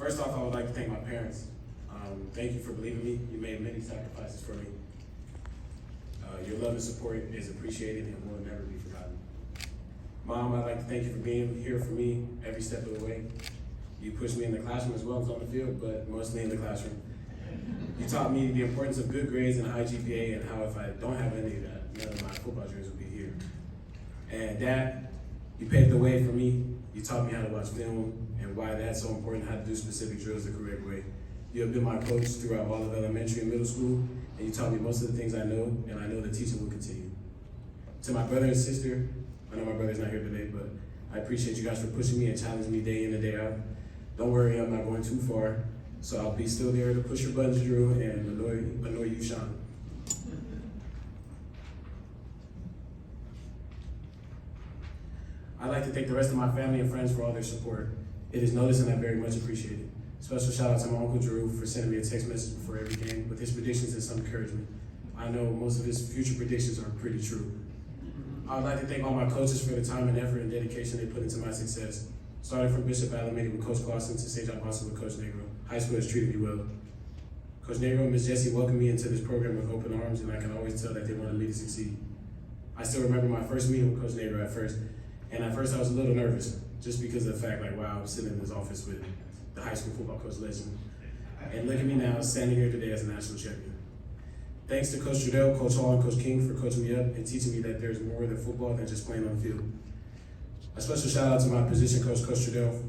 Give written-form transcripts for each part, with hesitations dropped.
First off, I would like to thank my parents. Thank you for believing me. You made many sacrifices for me. Your love and support is appreciated and will never be forgotten. Mom, I'd like to thank you for being here for me every step of the way. You pushed me in the classroom as well as on the field, but mostly in the classroom. You taught me the importance of good grades and a high GPA and how if I don't have any of that, none of my football dreams would be here. And Dad, you paved the way for me. You taught me how to watch film and why that's so important, how to do specific drills the correct way. You have been my coach throughout all of elementary and middle school, and you taught me most of the things I know, and I know the teaching will continue. To my brother and sister, I know my brother's not here today, but I appreciate you guys for pushing me and challenging me day in and day out. Don't worry, I'm not going too far, so I'll be still there to push your buttons, Drew, and annoy you, Sean. I'd like to thank the rest of my family and friends for all their support. It is noticed and I very much appreciate it. Special shout out to my Uncle Drew for sending me a text message before every game with his predictions and some encouragement. I know most of his future predictions are pretty true. I would like to thank all my coaches for the time and effort and dedication they put into my success. Starting from Bishop Alameda with Coach Clausen to St. John Bosco with Coach Negro. High school has treated me well. Coach Negro and Ms. Jessie welcomed me into this program with open arms, and I can always tell that they wanted me to succeed. I still remember my first meeting with Coach Negro at first, and at first I was a little nervous, just because of the fact, like, wow, I'm sitting in his office with the high school football coach legend. And look at me now, standing here today as a national champion. Thanks to Coach Trudell, Coach Hall, and Coach King for coaching me up and teaching me that there's more than football than just playing on the field. A special shout out to my position coach, Coach Trudell.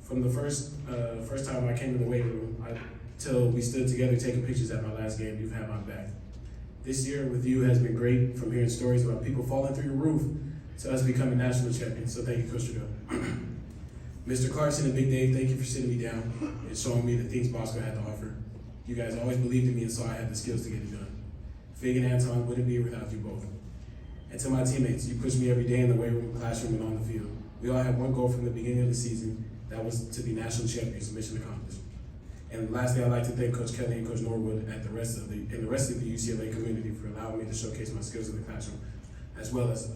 From the first time I came to the weight room till we stood together taking pictures at my last game, you've had my back. This year with you has been great, from hearing stories about people falling through your roof to us becoming national champions, so thank you, Coach Trudell. Mr. Clarkson and Big Dave, thank you for sitting me down and showing me the things Bosco had to offer. You guys always believed in me and saw I had the skills to get it done. Fig and Anton wouldn't be here without you both. And to my teammates, you pushed me every day in the weight room, classroom, and on the field. We all had one goal from the beginning of the season, that was to be national champions, mission accomplished. And lastly, I'd like to thank Coach Kelly and Coach Norwood and the rest of the UCLA community for allowing me to showcase my skills in the classroom, as well as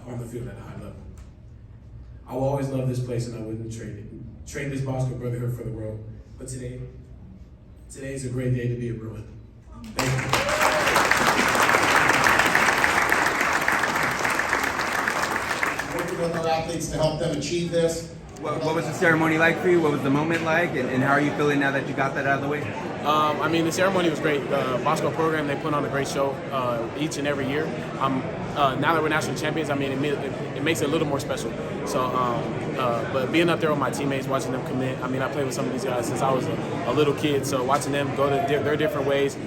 on the field at a high level. I will always love this place and I wouldn't trade this Bosco brotherhood for the world. But today is a great day to be a Bruin. Thank you. Working with our athletes to help them achieve this. What was the ceremony like for you? What was the moment like? And how are you feeling now that you got that out of the way? I mean, the ceremony was great. The Bosco program, they put on a great show each and every year. Now that we're national champions, I mean, it makes it a little more special. So, but being up there with my teammates, watching them commit, I mean, I played with some of these guys since I was a little kid, so watching them go to their different ways.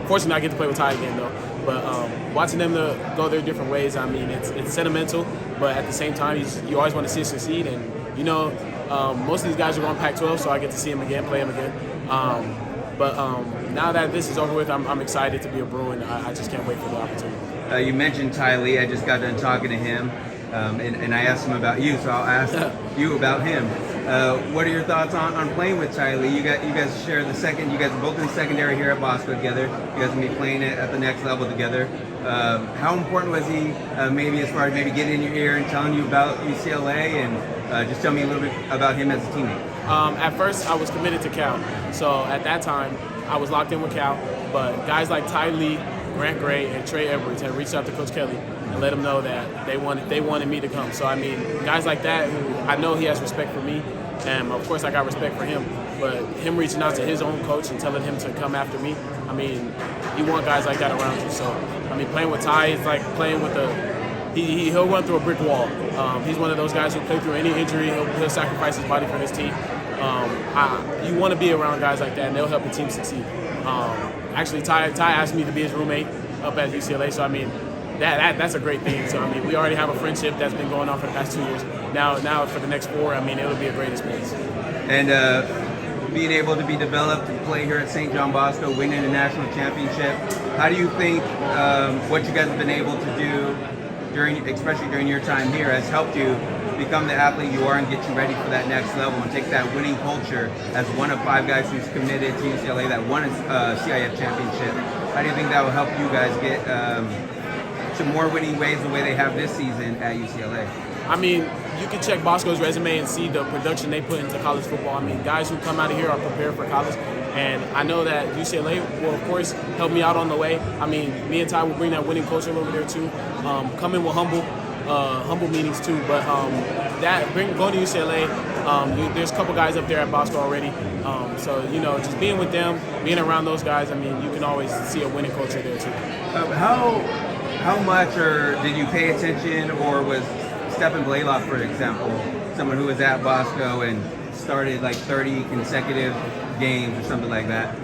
Fortunately, I get to play with Ty again, though. But watching them go their different ways, I mean, it's sentimental, but at the same time, you always want to see us succeed. And, you know, most of these guys are going Pac-12, so I get to see them again, play them again. But now that this is over with, I'm excited to be a Bruin. I just can't wait for the opportunity. You mentioned Ty Lee. I just got done talking to him, and I asked him about you, so I'll ask you about him. What are your thoughts on playing with Ty Lee? You guys share the second. You guys are both in secondary here at Bosco together. You guys will be playing it at the next level together. How important was he, maybe as far as maybe getting in your ear and telling you about UCLA, and just tell me a little bit about him as a teammate? At first, I was committed to Cal, so at that time, I was locked in with Cal. But guys like Ty Lee, Grant Gray, and Trey Edwards had reached out to Coach Kelly and let him know that they wanted me to come. So I mean, guys like that, who I know he has respect for me, and of course I got respect for him. But him reaching out to his own coach and telling him to come after me, I mean, you want guys like that around you. So I mean, playing with Ty is like playing with he'll run through a brick wall. He's one of those guys who play through any injury. He'll sacrifice his body for his team. You want to be around guys like that, and they'll help the team succeed. Actually, Ty asked me to be his roommate up at UCLA, so I mean, that's a great thing. So I mean, we already have a friendship that's been going on for the past 2 years. Now for the next 4, I mean, it'll be a great experience. And being able to be developed and play here at St. John Bosco, winning a national championship, how do you think what you guys have been able to do especially during your time here, has helped you become the athlete you are and get you ready for that next level and take that winning culture as one of 5 guys who's committed to UCLA that won a CIF championship? How do you think that will help you guys get to more winning ways the way they have this season at UCLA? I mean, you can check Bosco's resume and see the production they put into college football. I mean, guys who come out of here are prepared for college. And I know that UCLA will, of course, help me out on the way. I mean, me and Ty will bring that winning culture over there, too. Come in with humble meetings, too. But going to UCLA, there's a couple guys up there at Bosco already. So, you know, just being with them, being around those guys, I mean, you can always see a winning culture there, too. How much did you pay attention, or was Stephen Blaylock, for example, someone who was at Bosco and started like 30 consecutive games or something like that?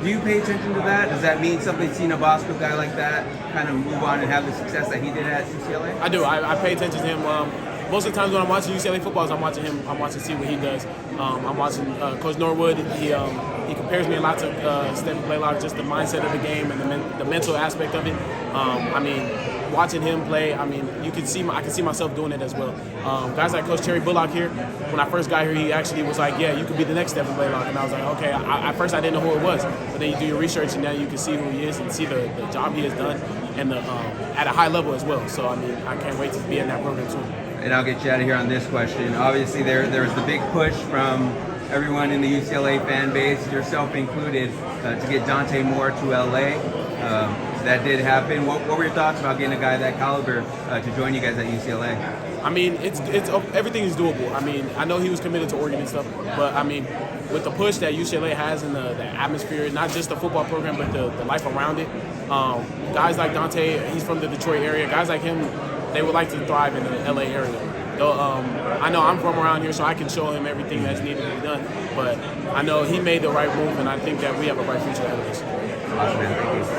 Do you pay attention to that? Does that mean something, seeing a Bosco guy like that kind of move on and have the success that he did at UCLA? I do. I pay attention to him. Most of the times when I'm watching UCLA football, I'm watching him. I'm watching to see what he does. I'm watching Coach Norwood. He compares me a lot to Stephen Blaylock, just the mindset of the game and the mental aspect of it. I mean, watching him play, I mean, I can see myself doing it as well. Guys like Coach Terry Bullock here, when I first got here, he actually was like, yeah, you could be the next Stephen Blaylock. And I was like, okay, at first I didn't know who it was. But then you do your research and now you can see who he is and see the job he has done and at a high level as well. So, I mean, I can't wait to be in that program too. And I'll get you out of here on this question. Obviously, there was the big push from everyone in the UCLA fan base, yourself included, to get Dante Moore to LA. That did happen. What were your thoughts about getting a guy that caliber to join you guys at UCLA? I mean, it's everything is doable. I mean, I know he was committed to Oregon and stuff, but I mean, with the push that UCLA has and the atmosphere, not just the football program, but the life around it, guys like Dante, he's from the Detroit area. Guys like him, they would like to thrive in the LA area. Though, I know I'm from around here, so I can show him everything that's needed to be done. But I know he made the right move, and I think that we have a bright future ahead of us. Awesome, man. Thank you.